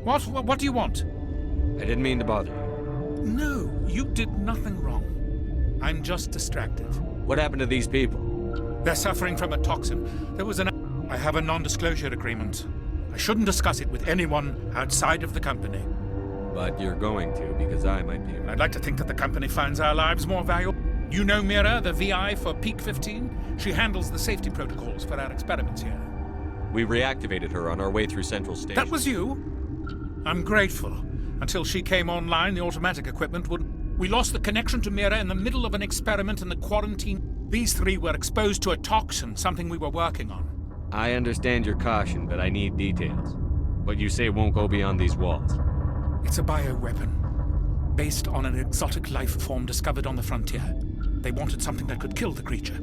What do you want? I didn't mean to bother you. No, you did nothing wrong. I'm just distracted. What happened to these people? They're suffering from a toxin. I have a non-disclosure agreement. I shouldn't discuss it with anyone outside of the company. But you're going to, because I might be. I'd like to think that the company finds our lives more valuable. You know Mira, the VI for Peak 15? She handles the safety protocols for our experiments here. We reactivated her on our way through Central Station. That was you? I'm grateful. Until she came online, the automatic equipment would... We lost the connection to Mira in the middle of an experiment in the quarantine. These three were exposed to a toxin, something we were working on. I understand your caution, but I need details. What you say won't go beyond these walls. It's a bioweapon, based on an exotic life form discovered on the frontier. They wanted something that could kill the creature.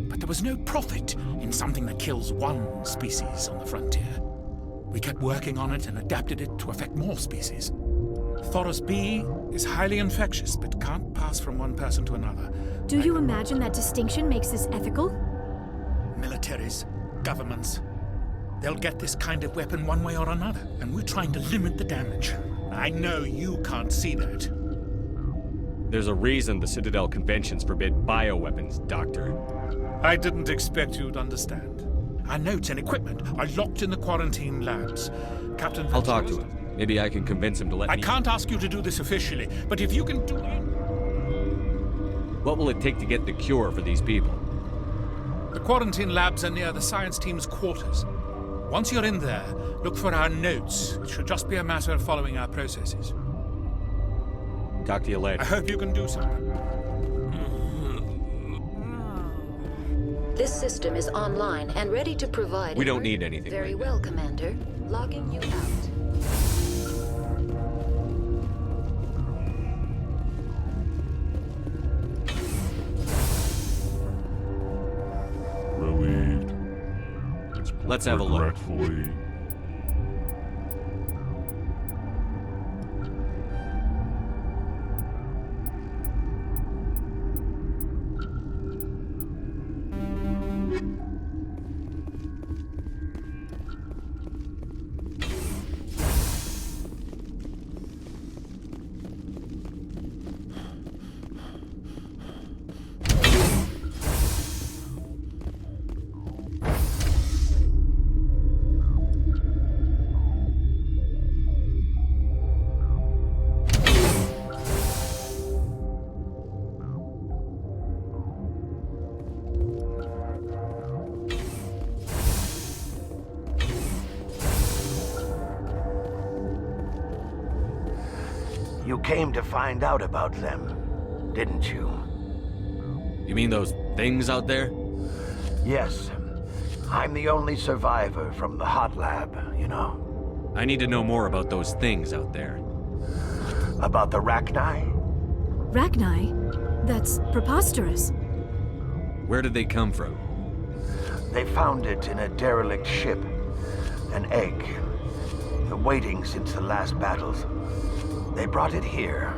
But there was no profit in something that kills one species on the frontier. We kept working on it and adapted it to affect more species. Thoros B is highly infectious, but can't pass from one person to another. Do you imagine that distinction makes this ethical? Militaries, governments, they'll get this kind of weapon one way or another, and we're trying to limit the damage. I know you can't see that. There's a reason the Citadel conventions forbid bioweapons, Doctor. I didn't expect you'd understand. Our notes and equipment are locked in the quarantine labs. Captain... I'll talk to him. Maybe I can convince him to let me... I can't ask you to do this officially, but if you can do it... What will it take to get the cure for these people? The quarantine labs are near the science team's quarters. Once you're in there, look for our notes. It should just be a matter of following our processes. Talk to you later. I hope you can do something. This system is online and ready to provide... We don't need anything. Very well, Commander. Logging you out. Relieved. Let's have a look. Regretfully. You came to find out about them, didn't you? You mean those things out there? Yes. I'm the only survivor from the hot lab, you know. I need to know more about those things out there. About the Rachni? Rachni? That's preposterous. Where did they come from? They found it in a derelict ship. An egg. Waiting since the last battles. They brought it here.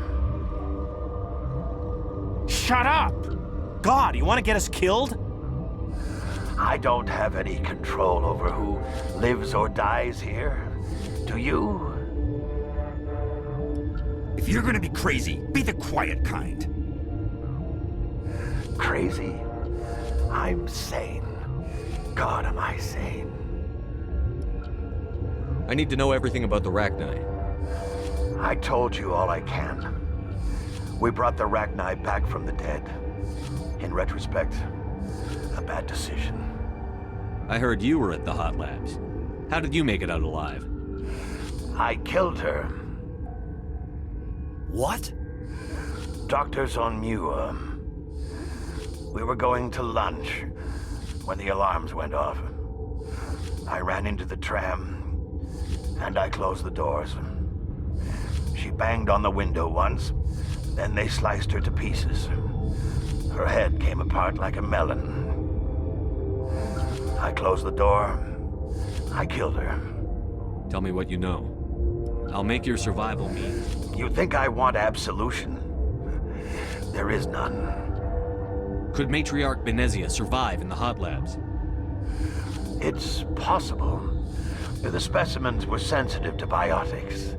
Shut up! God, you want to get us killed? I don't have any control over who lives or dies here. Do you? If you're gonna be crazy, be the quiet kind. Crazy? I'm sane. God, am I sane? I need to know everything about the Rachni. I told you all I can. We brought the Rachni back from the dead. In retrospect, a bad decision. I heard you were at the hot labs. How did you make it out alive? I killed her. What? Doctors on Muir. We were going to lunch when the alarms went off. I ran into the tram, and I closed the doors. She banged on the window once, then they sliced her to pieces. Her head came apart like a melon. I closed the door. I killed her. Tell me what you know. I'll make your survival mean. You think I want absolution? There is none. Could Matriarch Benezia survive in the hot labs? It's possible, The specimens were sensitive to biotics.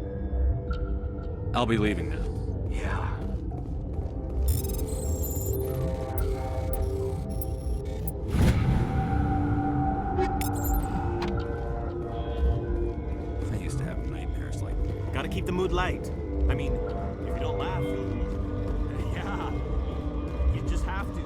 I'll be leaving now. Yeah. I used to have nightmares like, gotta keep the mood light. I mean, if you don't laugh, you'll... Yeah. You just have to.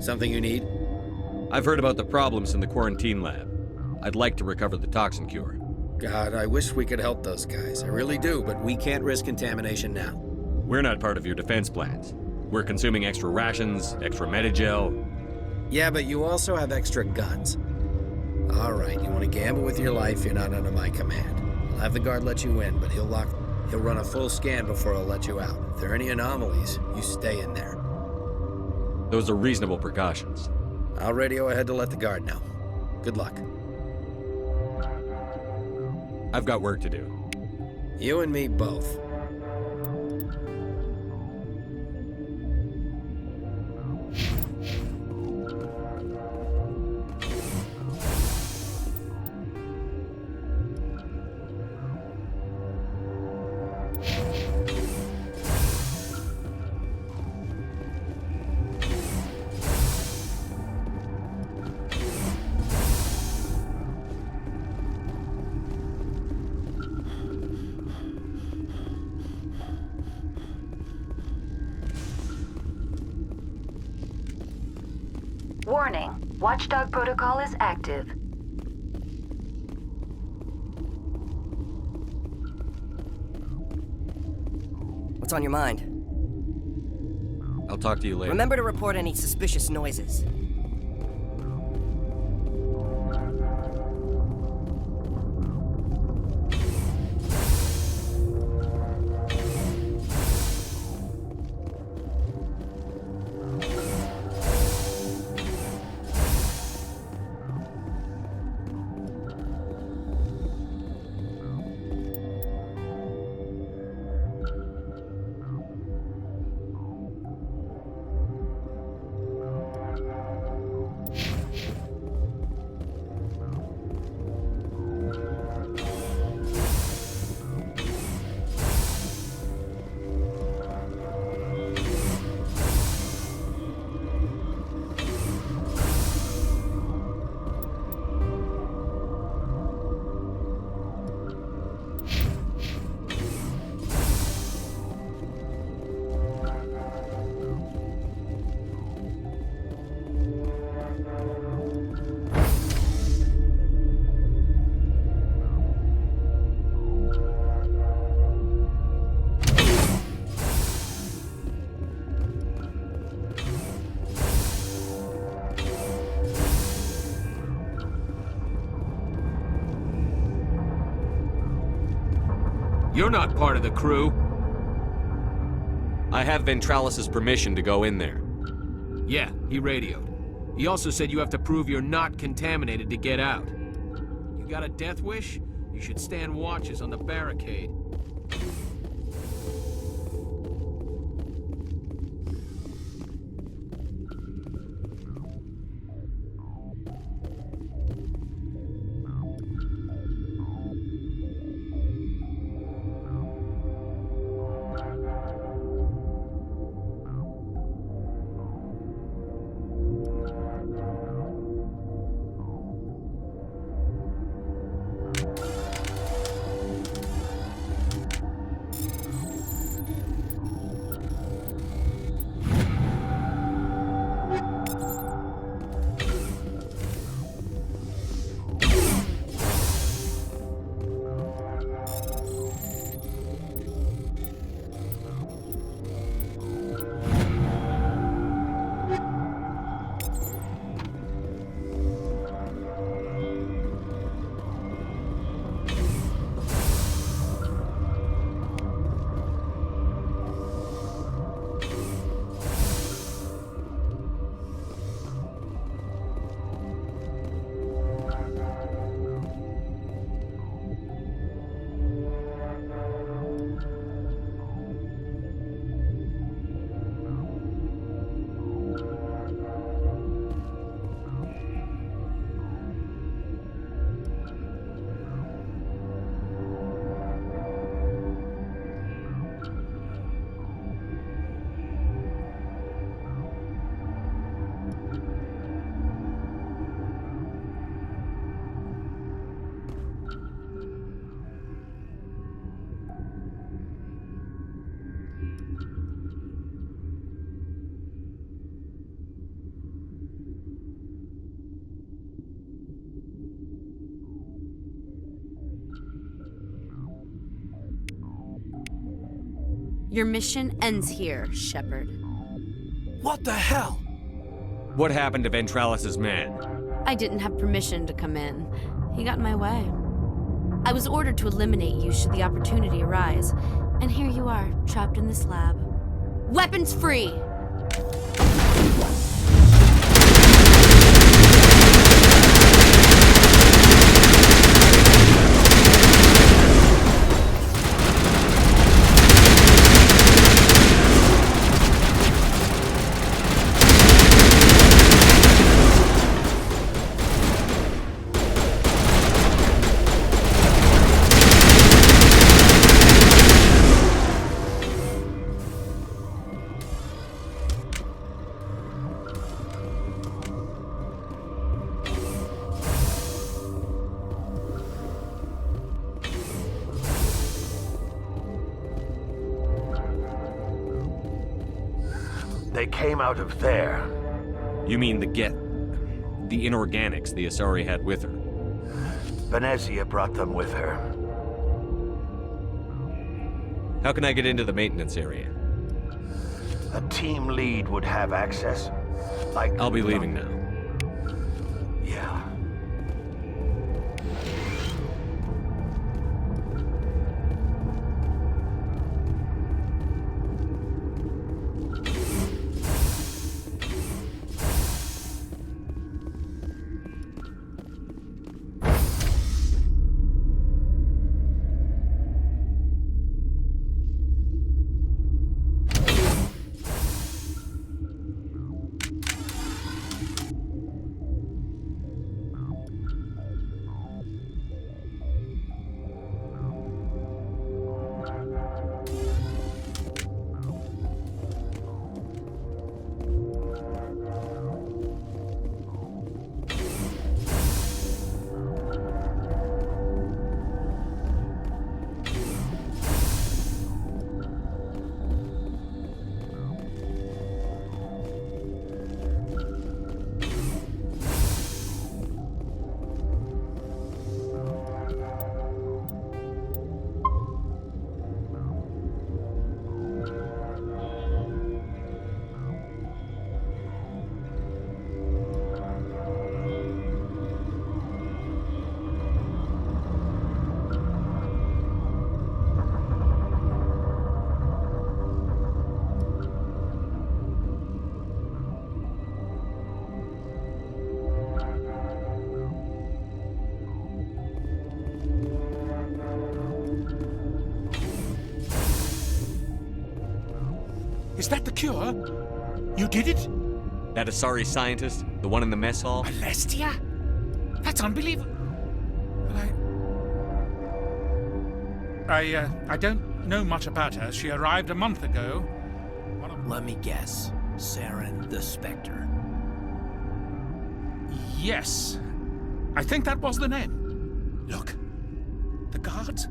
Something you need? I've heard about the problems in the quarantine lab. I'd like to recover the toxin cure. God, I wish we could help those guys. I really do, but we can't risk contamination now. We're not part of your defense plans. We're consuming extra rations, extra Medigel. Yeah, but you also have extra guns. All right, you want to gamble with your life, you're not under my command. I'll have the guard let you in, but he'll run a full scan before he'll let you out. If there are any anomalies, you stay in there. Those are reasonable precautions. I'll radio ahead to let the guard know. Good luck. I've got work to do. You and me both. Warning, Watchdog protocol is active. What's on your mind? I'll talk to you later. Remember to report any suspicious noises. You're not part of the crew. I have Ventralis's permission to go in there. Yeah, he radioed. He also said you have to prove you're not contaminated to get out. You got a death wish? You should stand watches on the barricade. Your mission ends here, Shepard. What the hell? What happened to Ventralis's man? I didn't have permission to come in. He got in my way. I was ordered to eliminate you should the opportunity arise. And here you are, trapped in this lab. Weapons free! They came out of there. You mean the inorganics the Asari had with her? Venezia brought them with her. How can I get into the maintenance area? A team lead would have access. I'll be leaving now. Yeah. Is that the cure? You did it? That Asari scientist? The one in the mess hall? Molestia? That's unbelievable. Well, I don't know much about her. She arrived a month ago. Let me guess. Saren the Spectre. Yes. I think that was the name. Look, the guards,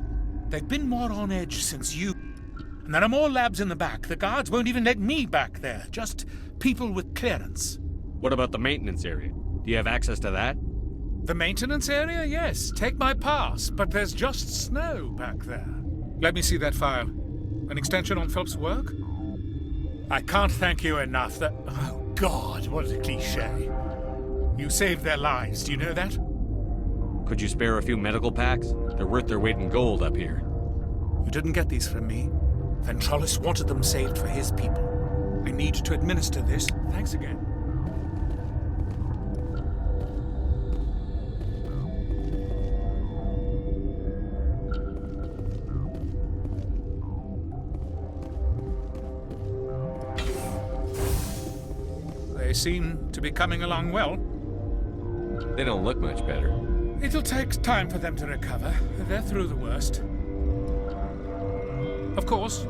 they've been more on edge since you... And there are more labs in the back. The guards won't even let me back there. Just people with clearance. What about the maintenance area? Do you have access to that? The maintenance area? Yes. Take my pass. But there's just snow back there. Let me see that file. An extension on Phelps' work? I can't thank you enough. That... Oh, God, what a cliché. You saved their lives. Do you know that? Could you spare a few medical packs? They're worth their weight in gold up here. You didn't get these from me. Ventrollis wanted them saved for his people. I need to administer this. Thanks again. They seem to be coming along well. They don't look much better. It'll take time for them to recover. They're through the worst. Of course.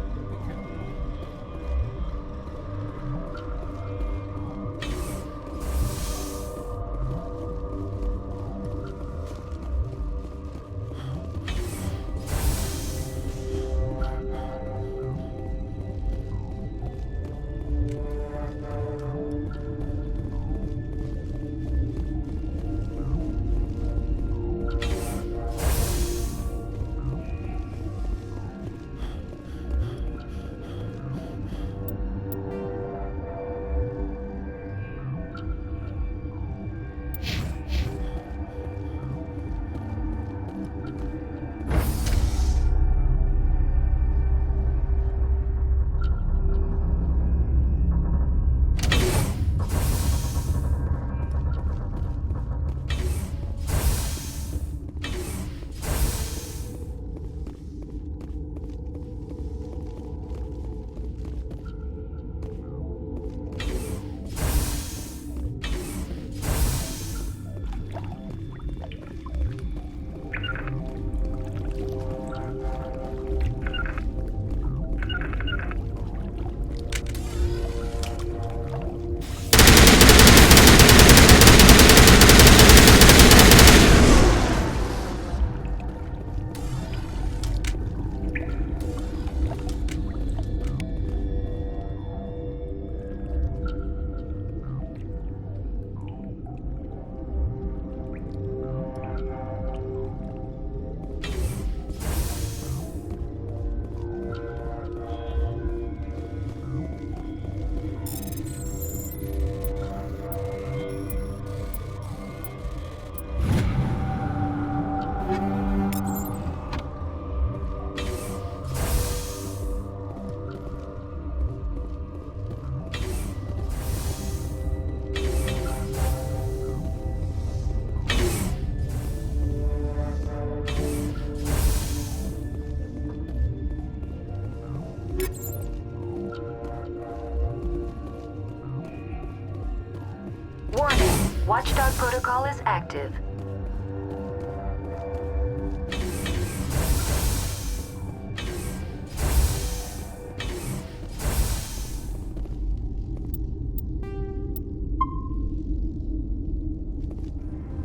Warning, Watchdog protocol is active.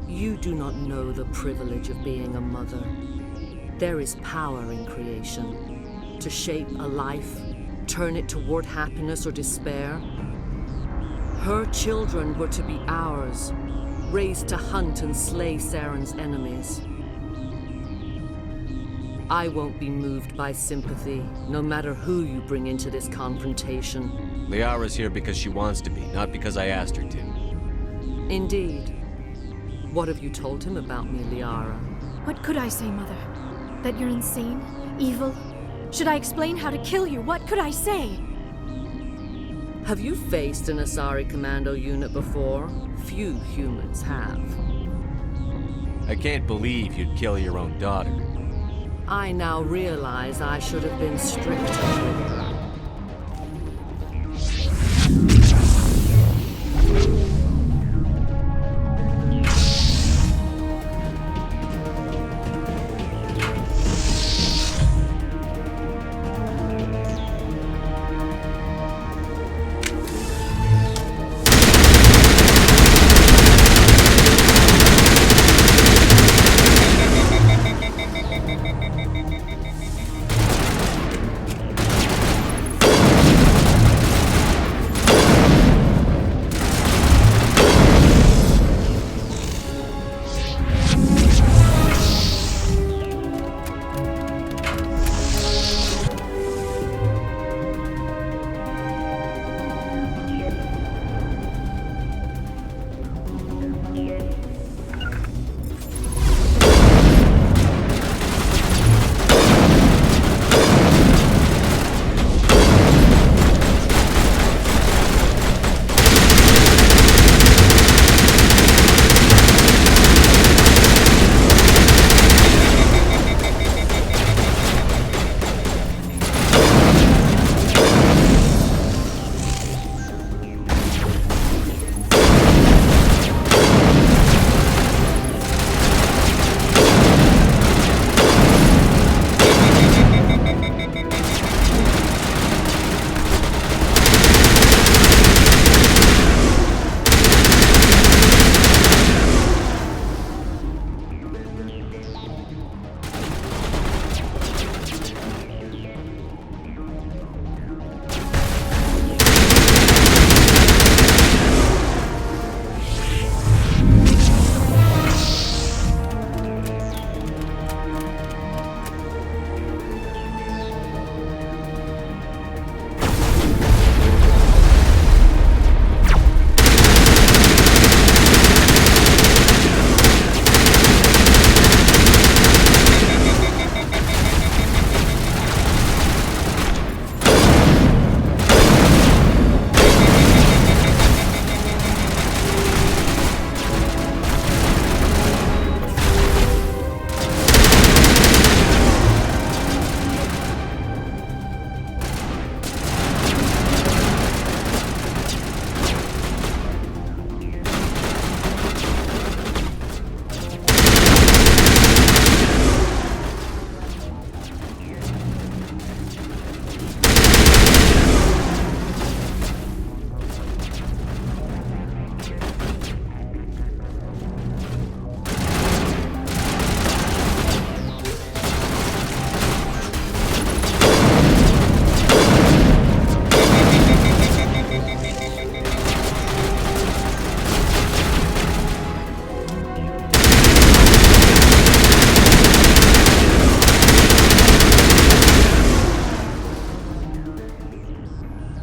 You do not know the privilege of being a mother. There is power in creation. To shape a life, turn it toward happiness or despair. Her children were to be ours, raised to hunt and slay Saren's enemies. I won't be moved by sympathy, no matter who you bring into this confrontation. Liara's here because she wants to be, not because I asked her to. Indeed. What have you told him about me, Liara? What could I say, Mother? That you're insane? Evil? Should I explain how to kill you? What could I say? Have you faced an Asari commando unit before? Few humans have. I can't believe you'd kill your own daughter. I now realize I should have been stricter with her.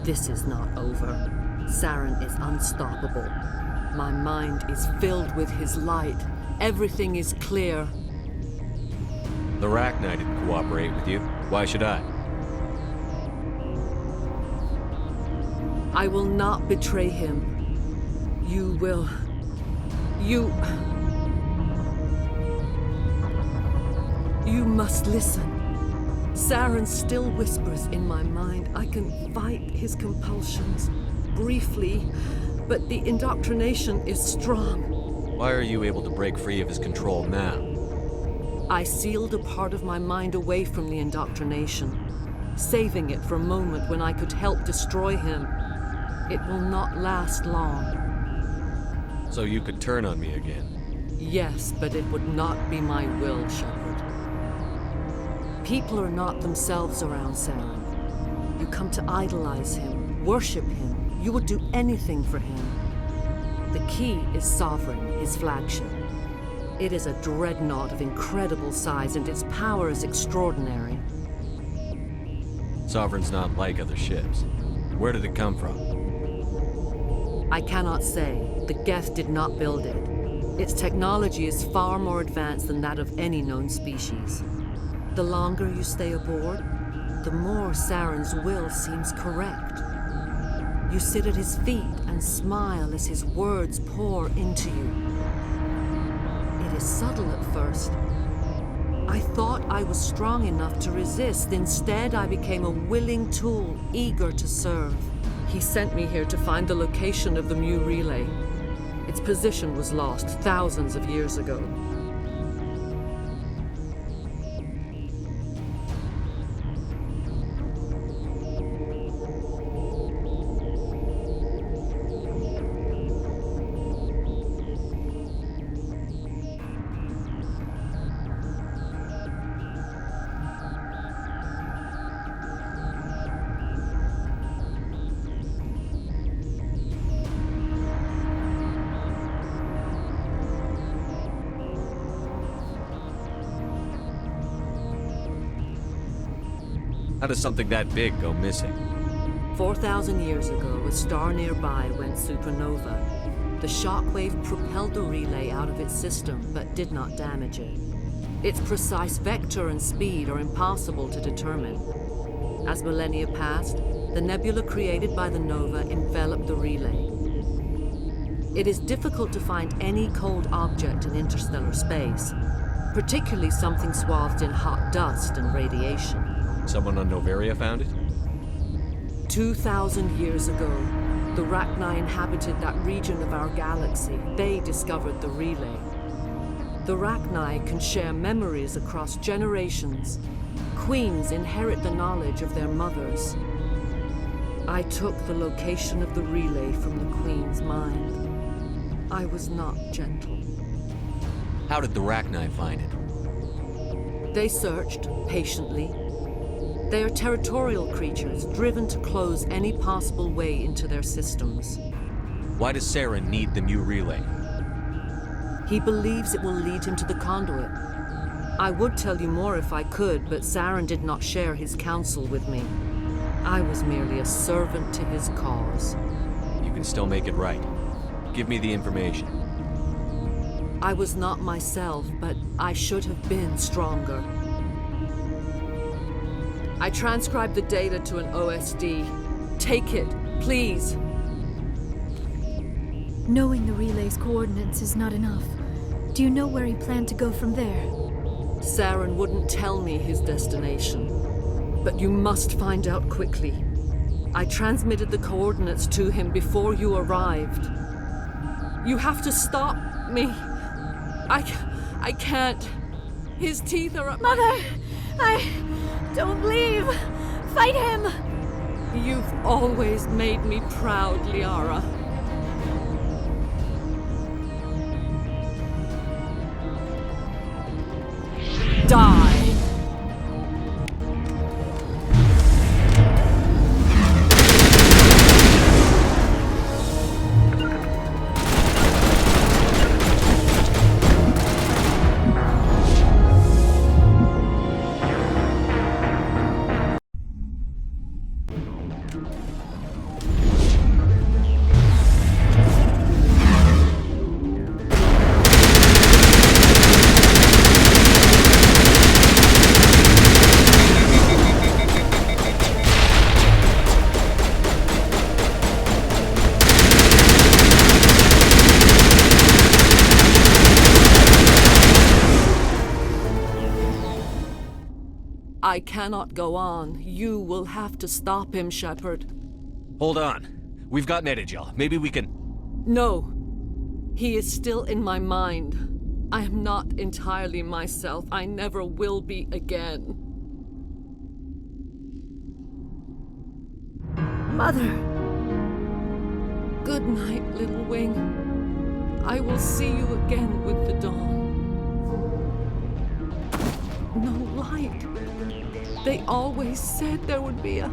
This is not over. Saren is unstoppable. My mind is filled with his light. Everything is clear. The Rachni didn't cooperate with you. Why should I? I will not betray him. You will. You must listen. Saren still whispers in my mind. I can fight his compulsions briefly, but the indoctrination is strong. Why are you able to break free of his control now? I sealed a part of my mind away from the indoctrination, saving it for a moment when I could help destroy him. It will not last long. So you could turn on me again? Yes, but it would not be my will, Shepard. People are not themselves around Saren. You come to idolize him, worship him. You would do anything for him. The key is Sovereign, his flagship. It is a dreadnought of incredible size, and its power is extraordinary. Sovereign's not like other ships. Where did it come from? I cannot say. The Geth did not build it. Its technology is far more advanced than that of any known species. The longer you stay aboard, the more Saren's will seems correct. You sit at his feet and smile as his words pour into you. It is subtle at first. I thought I was strong enough to resist. Instead, I became a willing tool, eager to serve. He sent me here to find the location of the Mu relay. Its position was lost thousands of years ago. How does something that big go missing? 4,000 years ago, a star nearby went supernova. The shockwave propelled the relay out of its system, but did not damage it. Its precise vector and speed are impossible to determine. As millennia passed, the nebula created by the nova enveloped the relay. It is difficult to find any cold object in interstellar space, particularly something swathed in hot dust and radiation. Someone on Noveria found it? 2,000 years ago, the Rachni inhabited that region of our galaxy. They discovered the relay. The Rachni can share memories across generations. Queens inherit the knowledge of their mothers. I took the location of the relay from the Queen's mind. I was not gentle. How did the Rachni find it? They searched patiently. They are territorial creatures, driven to close any possible way into their systems. Why does Saren need the Mu relay? He believes it will lead him to the conduit. I would tell you more if I could, but Saren did not share his counsel with me. I was merely a servant to his cause. You can still make it right. Give me the information. I was not myself, but I should have been stronger. I transcribed the data to an OSD. Take it, please. Knowing the relay's coordinates is not enough. Do you know where he planned to go from there? Saren wouldn't tell me his destination. But you must find out quickly. I transmitted the coordinates to him before you arrived. You have to stop me. I can't. His teeth are up Mother! Don't leave! Fight him! You've always made me proud, Liara. Die! I cannot go on. You will have to stop him, Shepard. Hold on. We've got Metagel. Maybe we can... No. He is still in my mind. I am not entirely myself. I never will be again. Mother! Good night, little wing. I will see you again with the dawn. No light. They always said there would be a...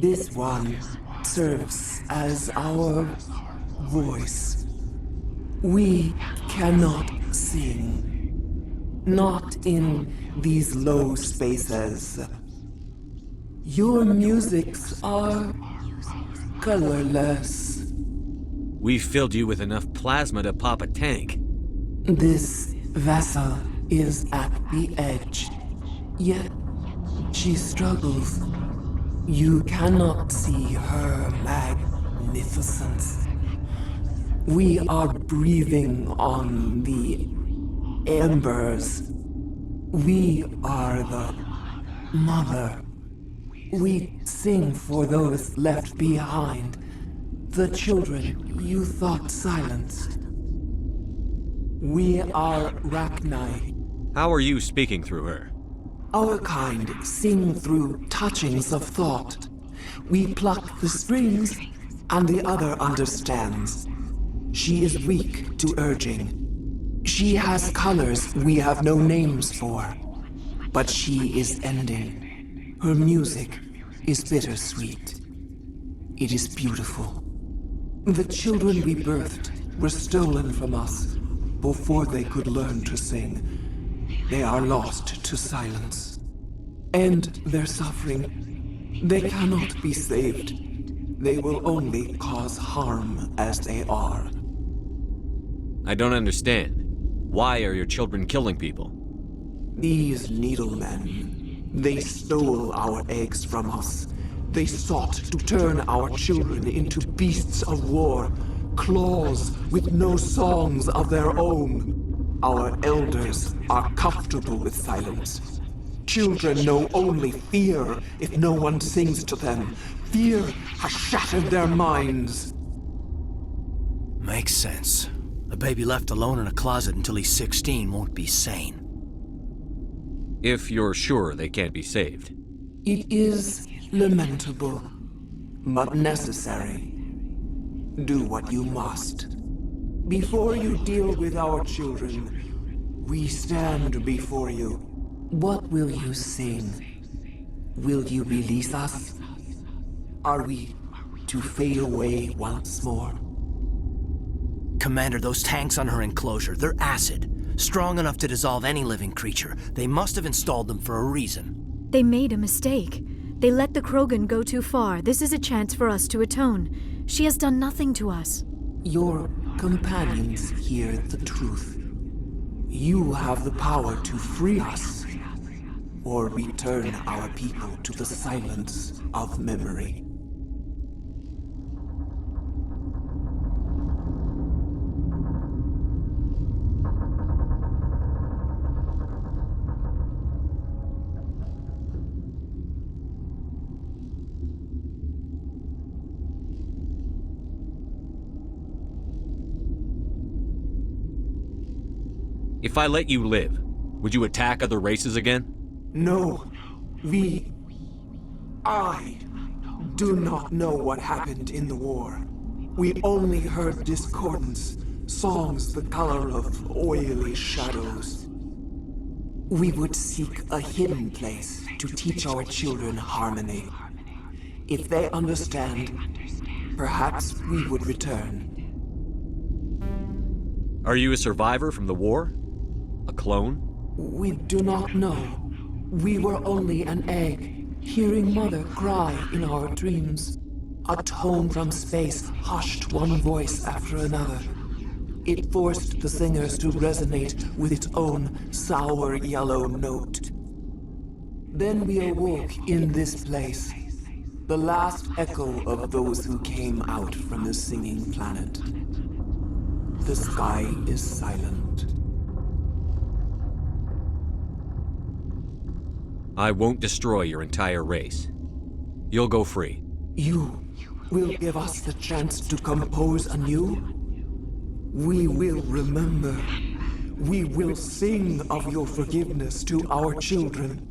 This one serves as our voice. We cannot sing. Not in these low spaces. Your musics are colorless. We filled you with enough plasma to pop a tank. This vessel is at the edge. Yet she struggles. You cannot see her magnificence. We are breathing on the embers. We are the mother. We sing for those left behind, the children you thought silenced. We are Rachni. How are you speaking through her? Our kind sing through touchings of thought. We pluck the strings, and the other understands. She is weak to urging. She has colors we have no names for. But she is ending. Her music is bittersweet. It is beautiful. The children we birthed were stolen from us before they could learn to sing. They are lost to silence. And their suffering, they cannot be saved. They will only cause harm as they are. I don't understand. Why are your children killing people? These needlemen, they stole our eggs from us. They sought to turn our children into beasts of war, claws with no songs of their own. Our elders are comfortable with silence. Children know only fear if no one sings to them. Fear has shattered their minds. Makes sense. A baby left alone in a closet until he's 16 won't be sane. If you're sure they can't be saved. It is lamentable, but necessary. Do what you must. Before you deal with our children, we stand before you. What will you sing? Will you release us? Are we to fade away once more? Commander, those tanks on her enclosure, they're acid. Strong enough to dissolve any living creature. They must have installed them for a reason. They made a mistake. They let the Krogan go too far. This is a chance for us to atone. She has done nothing to us. Your companions hear the truth. You have the power to free us, or return our people to the silence of memory. If I let you live, would you attack other races again? No. I do not know what happened in the war. We only heard discordance, songs the color of oily shadows. We would seek a hidden place to teach our children harmony. If they understand, perhaps we would return. Are you a survivor from the war? A clone? We do not know. We were only an egg, hearing Mother cry in our dreams. A tone from space hushed one voice after another. It forced the singers to resonate with its own sour yellow note. Then we awoke in this place, the last echo of those who came out from the singing planet. The sky is silent. I won't destroy your entire race. You'll go free. You will give us the chance to compose anew? We will remember. We will sing of your forgiveness to our children.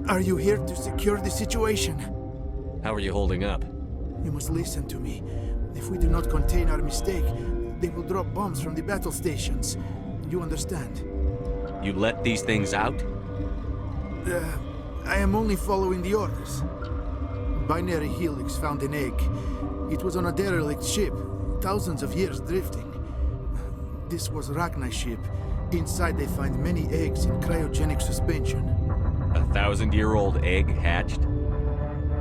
Are you here to secure the situation? How are you holding up? You must listen to me. If we do not contain our mistake, they will drop bombs from the battle stations. You understand? You let these things out? I am only following the orders. Binary Helix found an egg. It was on a derelict ship, thousands of years drifting. This was Rachni's ship. Inside they find many eggs in cryogenic suspension. A 1,000-year-old egg hatched?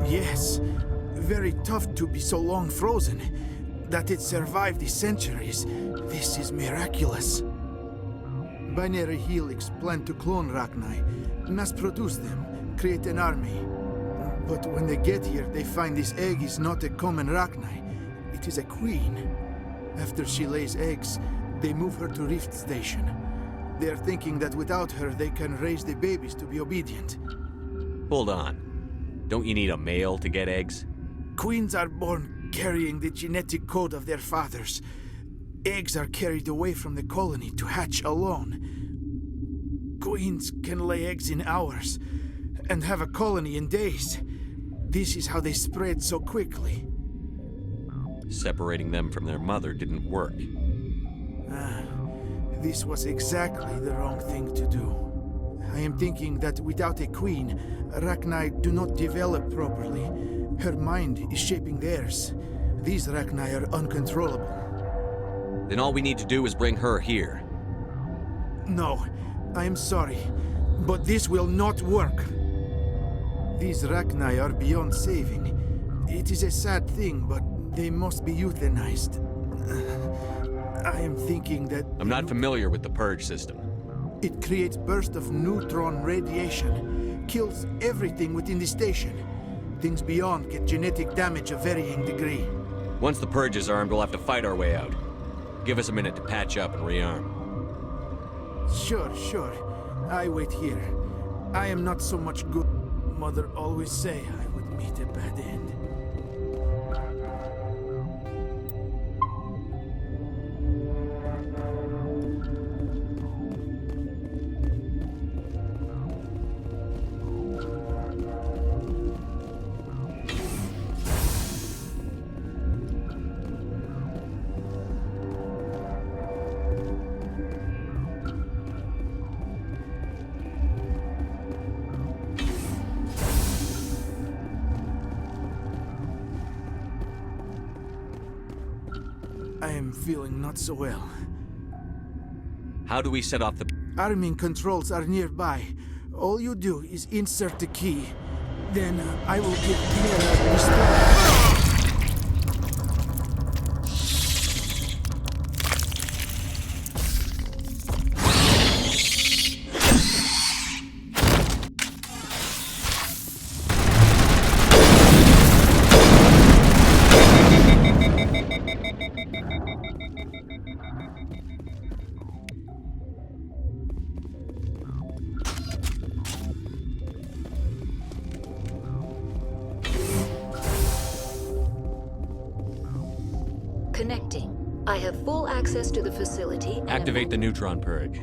Yes. Very tough to be so long frozen. That it survived the centuries. This is miraculous. Binary Helix planned to clone Rachni, mass produce them, create an army. But when they get here, they find this egg is not a common Rachni. It is a queen. After she lays eggs, they move her to Rift Station. They are thinking that without her, they can raise the babies to be obedient. Hold on. Don't you need a male to get eggs? Queens are born carrying the genetic code of their fathers. Eggs are carried away from the colony to hatch alone. Queens can lay eggs in hours and have a colony in days. This is how they spread so quickly. Separating them from their mother didn't work. This was exactly the wrong thing to do. I am thinking that without a queen, Rachni do not develop properly. Her mind is shaping theirs. These Rachni are uncontrollable. Then all we need to do is bring her here. No, I am sorry, but this will not work. These Rachni are beyond saving. It is a sad thing, but they must be euthanized. I am thinking that... I'm not familiar with the purge system. It creates bursts of neutron radiation, kills everything within the station. Things beyond get genetic damage of varying degree. Once the purge is armed, we'll have to fight our way out. Give us a minute to patch up and rearm. Sure. I wait here. I am not so much good. Mother always say I would meet a bad end. I am feeling not so well. How do we set off the... Arming controls are nearby. All you do is insert the key. Then I will give Clara restore. Connecting. I have full access to the facility and... Activate the neutron purge.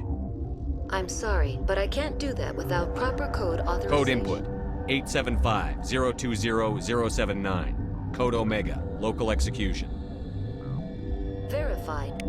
I'm sorry, but I can't do that without proper code authorization. Code input. 875-020-079. Code Omega. Local execution. Verified.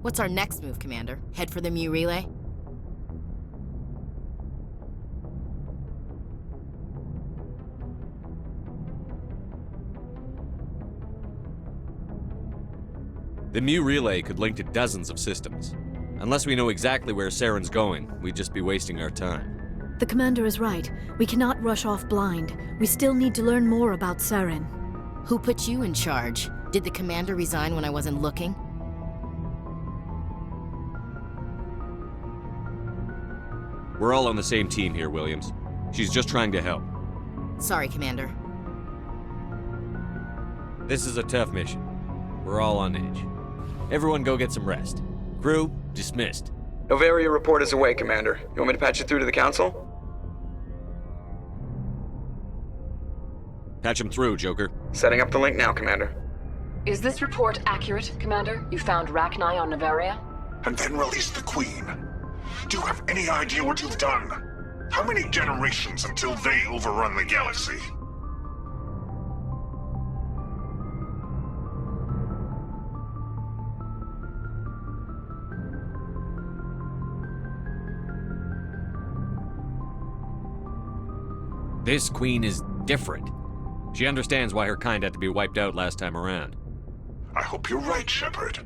What's our next move, Commander? Head for the Mu relay? The Mu relay could link to dozens of systems. Unless we know exactly where Saren's going, we'd just be wasting our time. The Commander is right. We cannot rush off blind. We still need to learn more about Saren. Who put you in charge? Did the Commander resign when I wasn't looking? We're all on the same team here, Williams. She's just trying to help. Sorry, Commander. This is a tough mission. We're all on edge. Everyone go get some rest. Crew, dismissed. Novaria report is away, Commander. You want me to patch it through to the Council? Patch him through, Joker. Setting up the link now, Commander. Is this report accurate, Commander? You found Rachni on Novaria? And then released the Queen. Do you have any idea what you've done? How many generations until they overrun the galaxy? This Queen is different. She understands why her kind had to be wiped out last time around. I hope you're right, Shepard.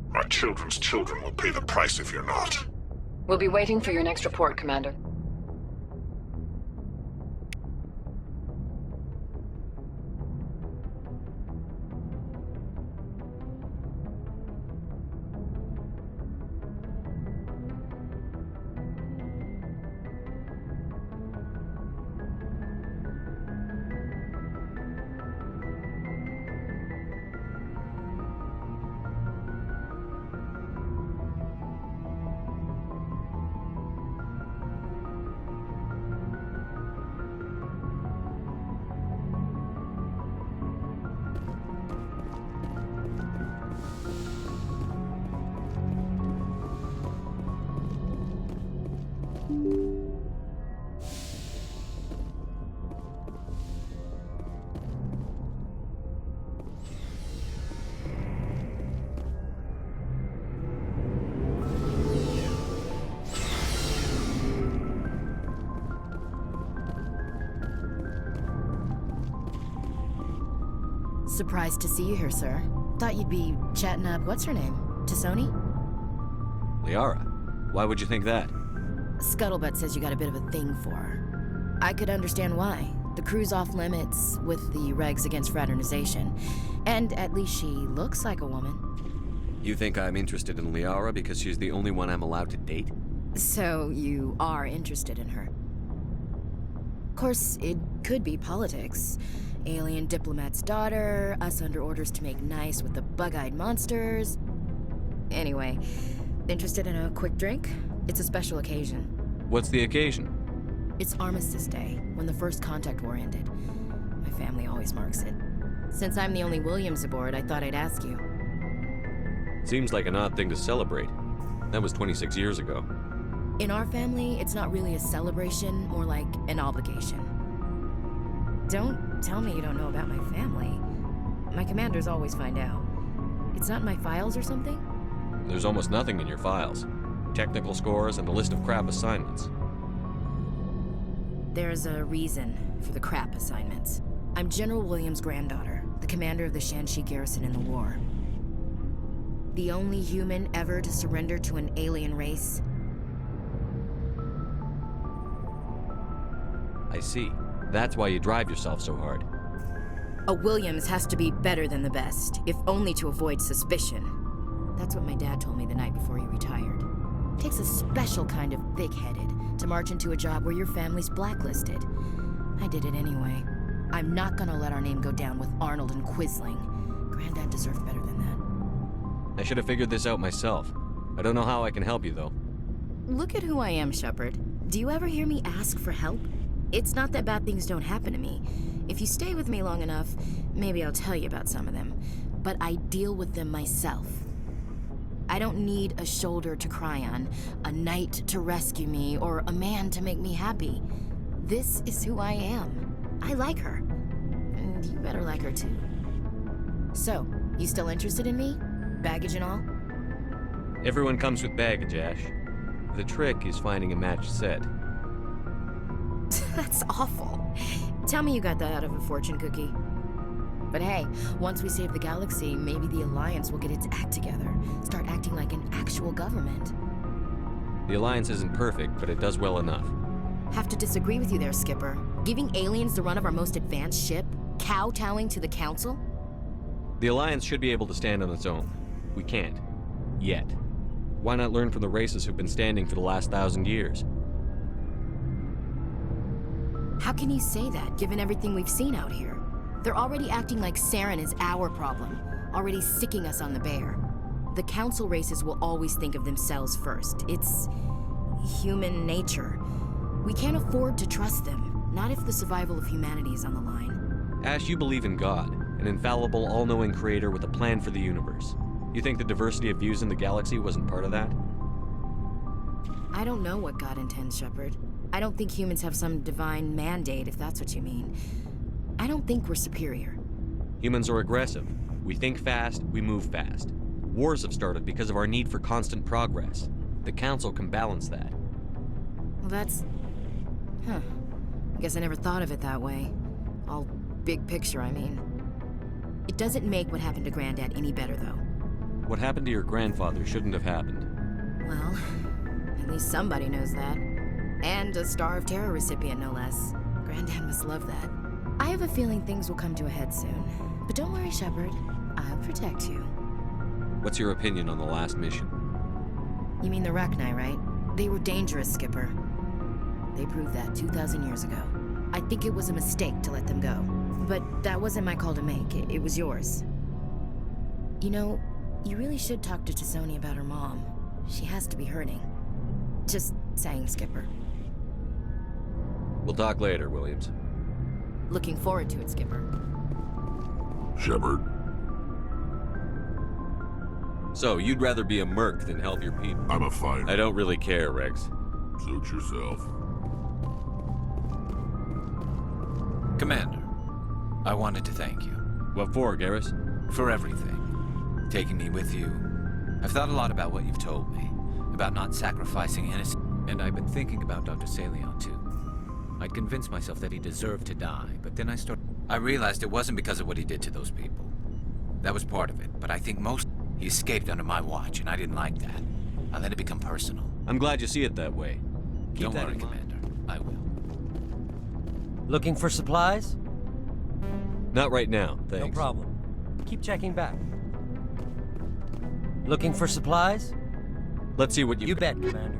My children's children will pay the price if you're not. We'll be waiting for your next report, Commander. Surprised to see you here, sir. Thought you'd be chatting up, what's her name? Tassoni? Liara, why would you think that? Scuttlebutt says you got a bit of a thing for her. I could understand why. The crew's off limits with the regs against fraternization. And at least she looks like a woman. You think I'm interested in Liara because she's the only one I'm allowed to date? So you are interested in her. Of course, it could be politics. Alien diplomat's daughter, us under orders to make nice with the bug-eyed monsters. Anyway, interested in a quick drink? It's a special occasion. What's the occasion? It's Armistice Day, when the first contact war ended. My family always marks it. Since I'm the only Williams aboard, I thought I'd ask you. Seems like an odd thing to celebrate. That was 26 years ago. In our family, it's not really a celebration, more like an obligation. Don't tell me you don't know about my family. My commanders always find out. It's not in my files or something? There's almost nothing in your files. Technical scores and a list of crap assignments. There's a reason for the crap assignments. I'm General Williams' granddaughter, the commander of the Shanxi garrison in the war. The only human ever to surrender to an alien race. I see. That's why you drive yourself so hard. A Williams has to be better than the best, if only to avoid suspicion. That's what my dad told me the night before he retired. It takes a special kind of thick-headed to march into a job where your family's blacklisted. I did it anyway. I'm not gonna let our name go down with Arnold and Quisling. Granddad deserved better than that. I should have figured this out myself. I don't know how I can help you, though. Look at who I am, Shepard. Do you ever hear me ask for help? It's not that bad things don't happen to me. If you stay with me long enough, maybe I'll tell you about some of them. But I deal with them myself. I don't need a shoulder to cry on, a knight to rescue me, or a man to make me happy. This is who I am. I like her. And you better like her too. So, you still interested in me? Baggage and all? Everyone comes with baggage, Ash. The trick is finding a matched set. That's awful. Tell me you got that out of a fortune cookie. But hey, once we save the galaxy, maybe the Alliance will get its act together. Start acting like an actual government. The Alliance isn't perfect, but it does well enough. Have to disagree with you there, Skipper. Giving aliens the run of our most advanced ship? Kowtowing to the Council? The Alliance should be able to stand on its own. We can't. Yet. Why not learn from the races who've been standing for the last 1,000 years? How can you say that, given everything we've seen out here? They're already acting like Saren is our problem, already sicking us on the bear. The Council races will always think of themselves first. It's human nature. We can't afford to trust them, not if the survival of humanity is on the line. Ash, you believe in God, an infallible, all-knowing creator with a plan for the universe. You think the diversity of views in the galaxy wasn't part of that? I don't know what God intends, Shepard. I don't think humans have some divine mandate, if that's what you mean. I don't think we're superior. Humans are aggressive. We think fast, we move fast. Wars have started because of our need for constant progress. The Council can balance that. Well, that's... Huh. I guess I never thought of it that way. All big picture, I mean. It doesn't make what happened to Granddad any better, though. What happened to your grandfather shouldn't have happened. Well, at least somebody knows that. And a Star of Terror recipient, no less. Granddad must love that. I have a feeling things will come to a head soon. But don't worry, Shepard. I'll protect you. What's your opinion on the last mission? You mean the Rachni, right? They were dangerous, Skipper. They proved that 2,000 years ago. I think it was a mistake to let them go. But that wasn't my call to make. It was yours. You know, you really should talk to T'Soni about her mom. She has to be hurting. Just saying, Skipper. We'll talk later, Williams. Looking forward to it, Skipper. Shepard. So, you'd rather be a merc than help your people? I'm a fighter. I don't really care, Rex. Suit yourself. Commander, I wanted to thank you. What for, Garrus? For everything. Taking me with you. I've thought a lot about what you've told me. About not sacrificing innocent. And I've been thinking about Dr. Saleon, too. I'd convinced myself that he deserved to die, but then I realized it wasn't because of what he did to those people. That was part of it, but I think he escaped under my watch, and I didn't like that. I let it become personal. I'm glad you see it that way. Don't worry, Commander. I will. Looking for supplies? Not right now, thanks. No problem. Keep checking back. Looking for supplies? Let's see what You bet, Commander.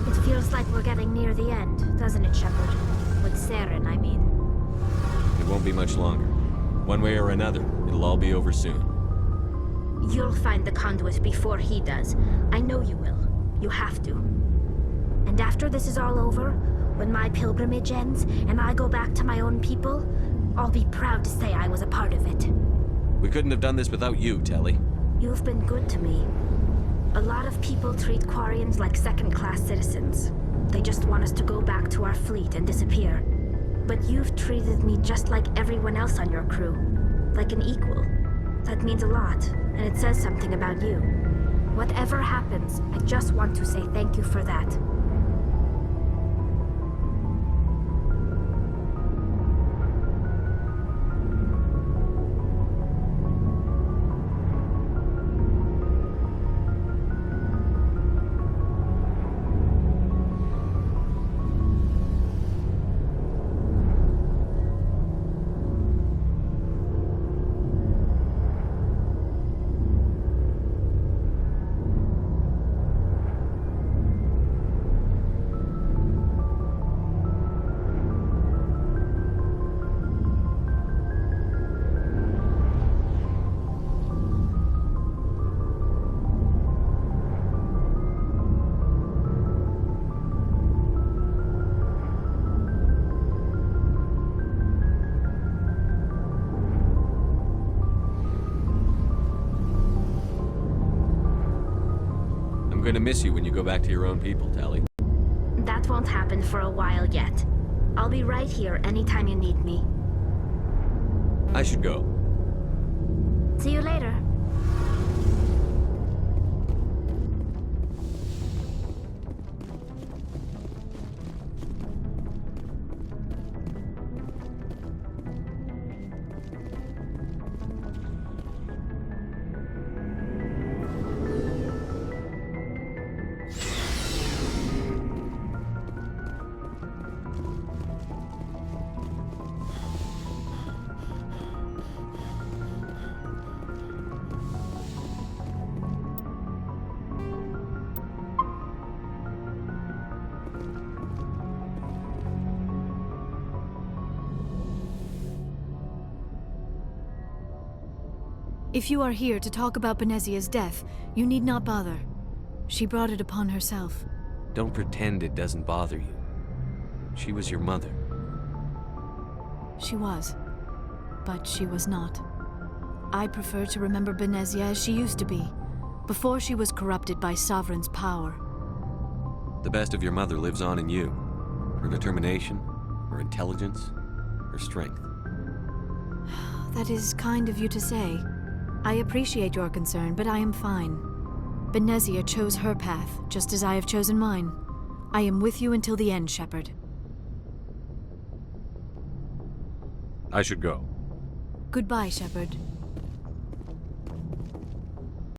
It feels like we're getting near the end, doesn't it, Shepard? With Saren, I mean. It won't be much longer. One way or another, it'll all be over soon. You'll find the conduit before he does. I know you will. You have to. And after this is all over, when my pilgrimage ends and I go back to my own people, I'll be proud to say I was a part of it. We couldn't have done this without you, Telly. You've been good to me. A lot of people treat Quarians like second-class citizens. They just want us to go back to our fleet and disappear. But you've treated me just like everyone else on your crew. Like an equal. That means a lot, and it says something about you. Whatever happens, I just want to say thank you for that. I'm gonna miss you when you go back to your own people, Tally. That won't happen for a while yet. I'll be right here anytime you need me. I should go. See you later. If you are here to talk about Benezia's death, you need not bother. She brought it upon herself. Don't pretend it doesn't bother you. She was your mother. She was. But she was not. I prefer to remember Benezia as she used to be, before she was corrupted by Sovereign's power. The best of your mother lives on in you. Her determination, her intelligence, her strength. That is kind of you to say. I appreciate your concern, but I am fine. Benezia chose her path, just as I have chosen mine. I am with you until the end, Shepard. I should go. Goodbye, Shepard.